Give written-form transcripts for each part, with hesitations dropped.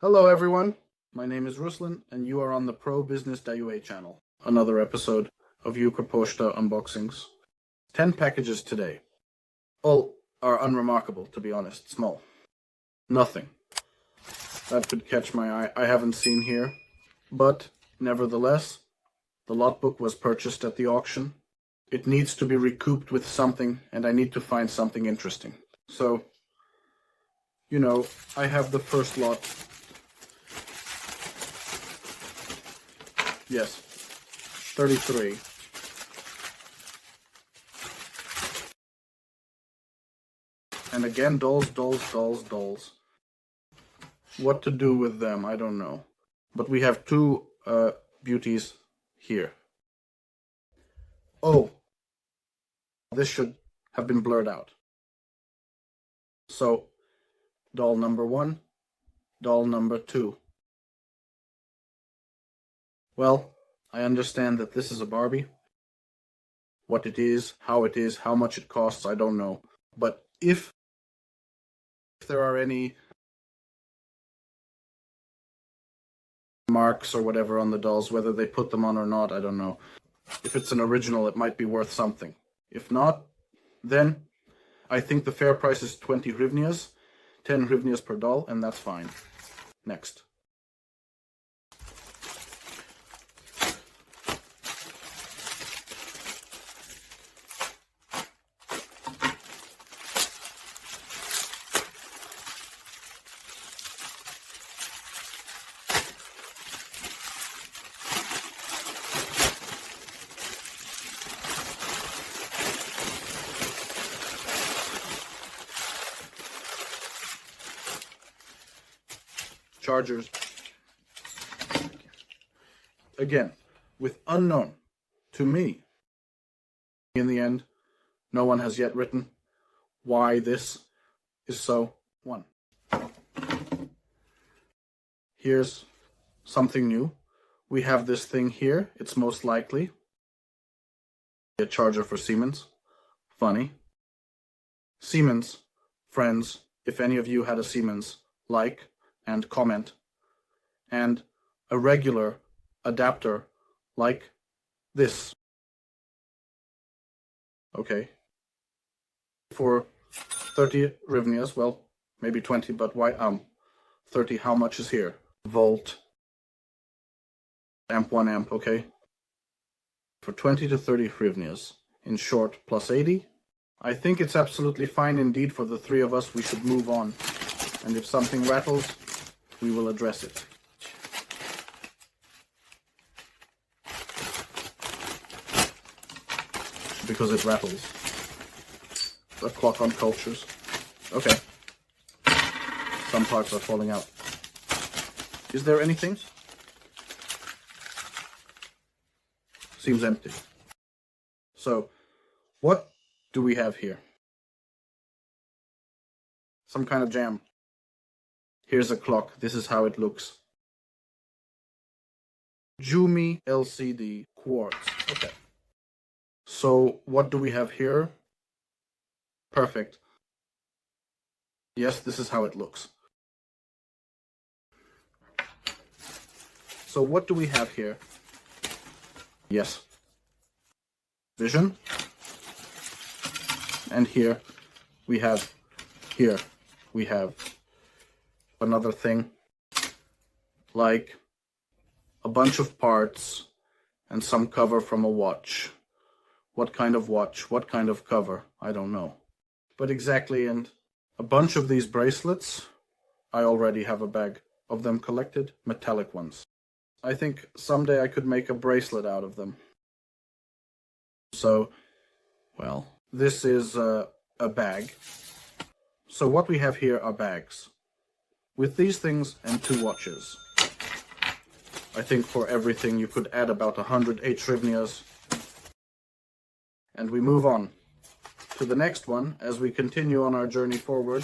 Hello everyone, my name is Ruslan and you are on the Pro Business UA channel. Another episode of Ukra unboxings. 10 packages today. All are unremarkable, to be honest, small. Nothing that could catch my eye I haven't seen here, but nevertheless, the lotbook was purchased at the auction. It needs to be recouped with something and I need to find something interesting. So, I have the first lot. Yes, 33. And again, dolls. What to do with them, I don't know. But we have two beauties here. Oh, this should have been blurred out. So, doll number 1, doll number 2. Well, I understand that this is a Barbie. What it is, how much it costs, I don't know. But if there are any marks or whatever on the dolls, whether they put them on or not, I don't know. If it's an original, it might be worth something. If not, then I think the fair price is 20 hryvnias, 10 hryvnias per doll, and that's fine. Next. Chargers. Again, with unknown to me. In the end, no one has yet written why this is so. 1. Here's something new. We have this thing here. It's most likely a charger for Siemens. Funny. Siemens, friends, if any of you had a Siemens, like and comment, and a regular adapter like this. Okay. For 30 hryvnias, well, maybe 20, but why 30, how much is here? Volt, amp 1 amp, okay. For 20 to 30 hryvnias, in short, plus 80. I think it's absolutely fine indeed for the three of us. We should move on. And if something rattles, we will address it. Because it rattles. The clock on cultures. Okay. Some parts are falling out. Is there anything? Seems empty. So, what do we have here? Some kind of jam. Here's a clock. This is how it looks. Jumi LCD quartz. Okay. So what do we have here? Perfect. Yes, this is how it looks. So what do we have here? Yes. Vision. And here we have another thing, like a bunch of parts and some cover from a watch. What kind of watch? What kind of cover? I don't know. But exactly, and a bunch of these bracelets. I already have a bag of them collected, metallic ones. I think someday I could make a bracelet out of them. So, well, this is a bag. So what we have here are bags. With these things and 2 watches. I think for everything you could add about 108 hryvnias. And we move on to the next one as we continue on our journey forward.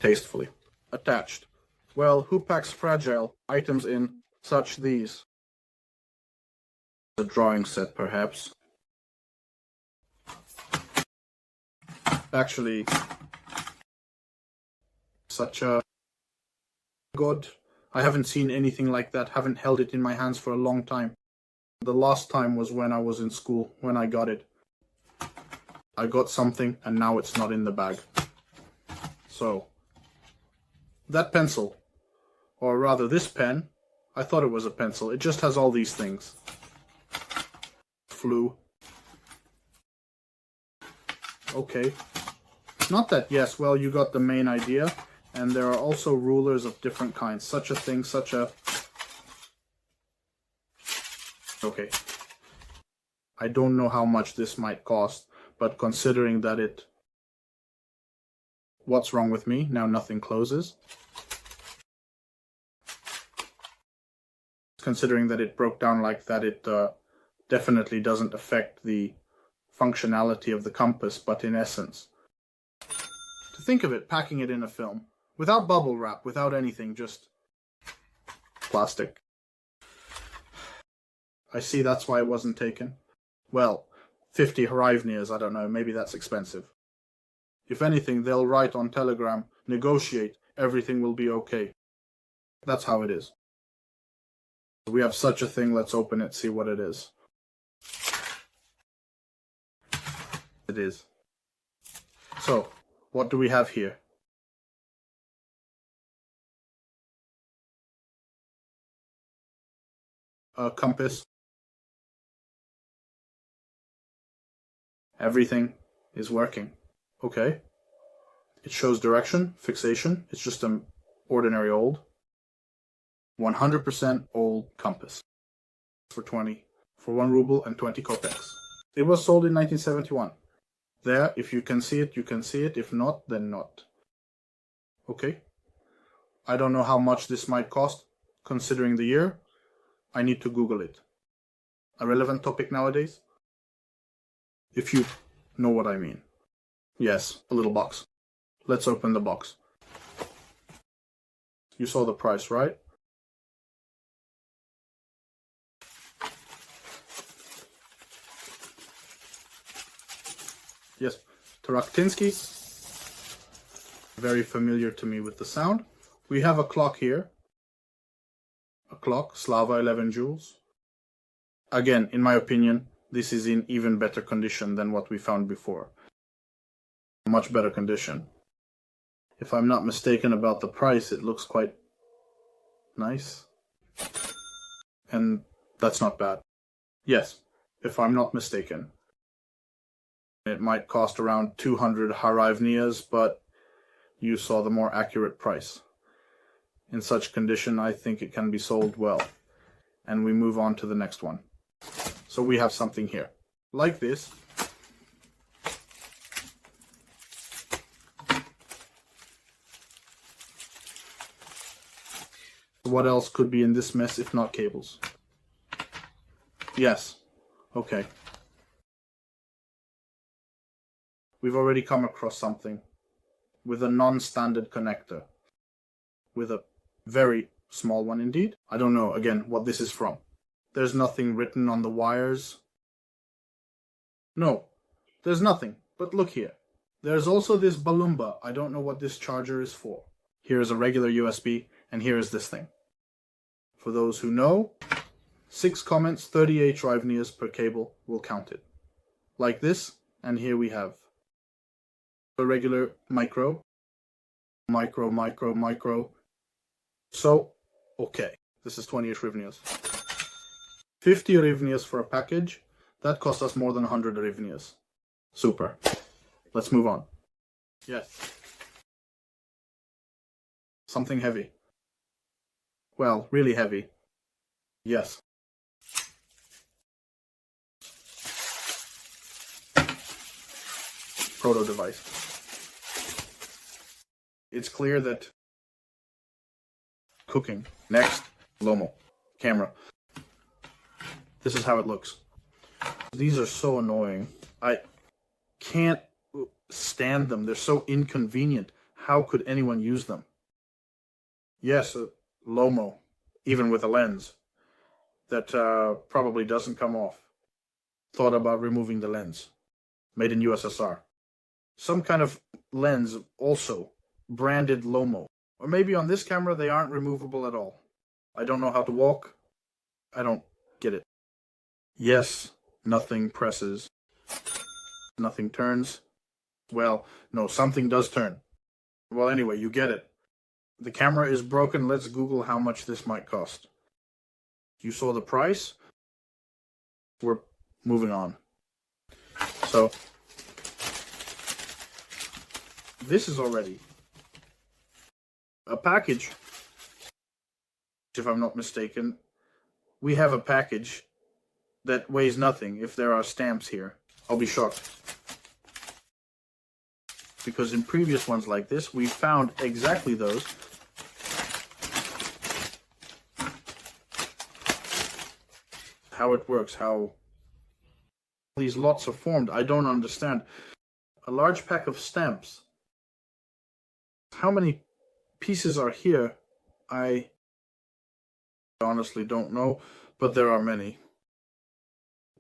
Tastefully. Attached. Well, who packs fragile items in such these? A drawing set, perhaps. Actually, such a god. I haven't seen anything like that, haven't held it in my hands for a long time. The last time was when I was in school, when I got it. I got something and now it's not in the bag. So, that pencil, or rather this pen, I thought it was a pencil. It just has all these things. Flu. Okay. Not that, yes, well, you got the main idea. And there are also rulers of different kinds. Such a thing, such a... Okay. I don't know how much this might cost, but considering that it... What's wrong with me? Now nothing closes. Considering that it broke down like that, it definitely doesn't affect the functionality of the compass, but in essence. To think of it, packing it in a film. Without bubble wrap, without anything, just plastic. I see that's why it wasn't taken. Well, 50 hryvnias, I don't know, maybe that's expensive. If anything, they'll write on Telegram, negotiate, everything will be okay. That's how it is. We have such a thing, let's open it, see what it is. It is. So, what do we have here? A compass. Everything is working. Okay. It shows direction, fixation. It's just an ordinary old 100% old compass for 1 ruble and 20 kopecks. It was sold in 1971. There, if you can see it, you can see it. If not, then not. Okay. I don't know how much this might cost, considering the year. I need to Google it. A relevant topic nowadays? If you know what I mean. Yes, a little box. Let's open the box. You saw the price, right? Yes, Taraktinsky. Very familiar to me with the sound. We have a clock here. A clock, Slava 11 joules. Again, in my opinion, this is in even better condition than what we found before. Much better condition. If I'm not mistaken about the price, it looks quite nice. And that's not bad. Yes, if I'm not mistaken. It might cost around 200 hryvnias, but you saw the more accurate price. In such condition, I think it can be sold well. And we move on to the next one. So we have something here. Like this. What else could be in this mess if not cables? Yes. Okay. We've already come across something with a non-standard connector. With a very small one indeed. I don't know, again, what this is from. There's nothing written on the wires. No, there's nothing. But look here. There's also this Balumba. I don't know what this charger is for. Here is a regular USB, and here is this thing. For those who know, 6 comments, 38 hryvnias per cable will count it. Like this, and here we have a regular micro. So, okay, this is 28 hryvnias. 50 hryvnias for a package. That cost us more than 100 hryvnias. Super. Let's move on. Yes. Something heavy. Well, really heavy. Yes. Proto device. It's clear that cooking. Next, Lomo. Camera. This is how it looks. These are so annoying. I can't stand them. They're so inconvenient. How could anyone use them? Yes, Lomo, even with a lens. that probably doesn't come off. Thought about removing the lens. Made in USSR. Some kind of lens also. Branded Lomo. Or maybe on this camera they aren't removable at all. I don't know how to walk. I don't get it. Yes, nothing presses. Nothing turns. Well, no, something does turn. Well, anyway, you get it. The camera is broken. Let's Google how much this might cost. You saw the price? We're moving on. So, this is already a package. If I'm not mistaken, we have a package that weighs nothing. If there are stamps here, I'll be shocked. Because in previous ones like this, we found exactly those. How it works, how these lots are formed, I don't understand. A large pack of stamps. How many pieces are here? I honestly don't know, but there are many.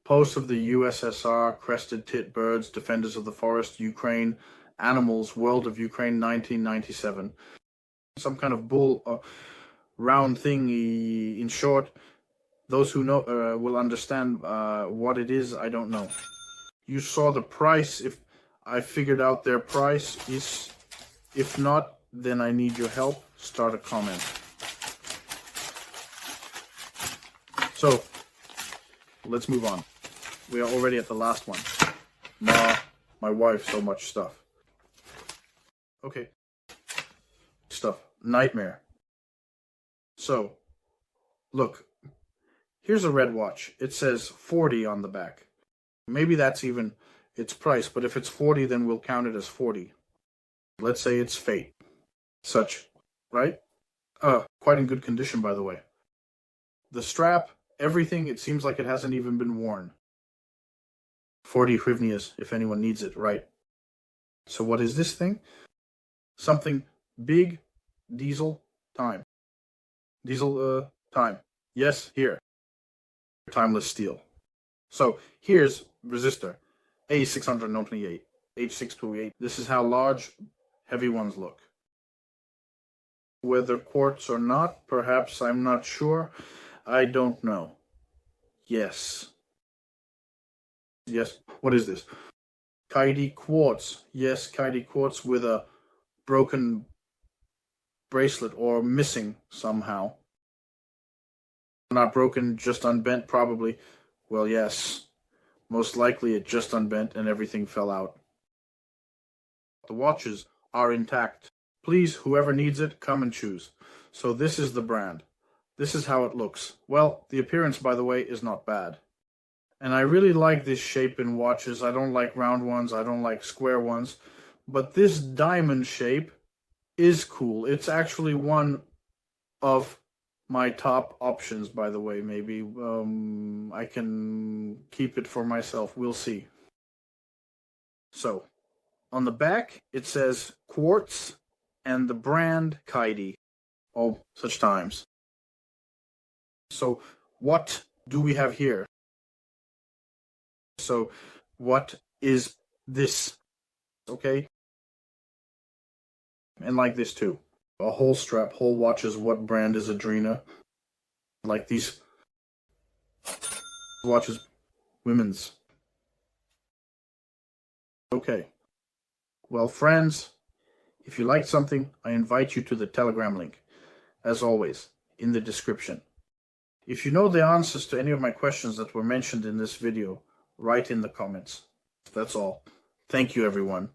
Posts of the USSR, crested tit birds, defenders of the forest, Ukraine, animals, world of Ukraine, 1997. Some kind of bull, round thing. In short, those who know will understand what it is. I don't know. You saw the price. If I figured out their price is, if not, then I need your help. Start a comment. So, let's move on. We are already at the last one. My wife, so much stuff. Okay. Stuff. Nightmare. So, look. Here's a red watch. It says 40 on the back. Maybe that's even its price, but if it's 40, then we'll count it as 40. Let's say it's Fate. Such, right? Quite in good condition, by the way. The strap, everything, it seems like it hasn't even been worn. 40 hryvnias, if anyone needs it, right? So what is this thing? Something big, diesel, time. Diesel, time. Yes, here. Timeless steel. So here's resistor A628, H628. This is how large, heavy ones look. Whether quartz or not, perhaps, I'm not sure. I don't know. Yes. Yes. What is this? Kaidi quartz. Yes, Kaidi quartz with a broken bracelet or missing somehow. Not broken, just unbent, probably. Well, yes. Most likely it just unbent and everything fell out. The watches are intact. Please, whoever needs it, come and choose. So this is the brand. This is how it looks. Well, the appearance, by the way, is not bad. And I really like this shape in watches. I don't like round ones. I don't like square ones. But this diamond shape is cool. It's actually one of my top options, by the way. Maybe I can keep it for myself. We'll see. So, on the back, it says quartz and the brand Kaidi. Oh, such times. So, what do we have here? So, what is this? Okay? And like this too. A whole strap, whole watches. What brand is Adrena? Like these watches, women's. Okay. Well, friends, if you liked something, I invite you to the Telegram link. As always, in the description. If you know the answers to any of my questions that were mentioned in this video, write in the comments. That's all. Thank you, everyone.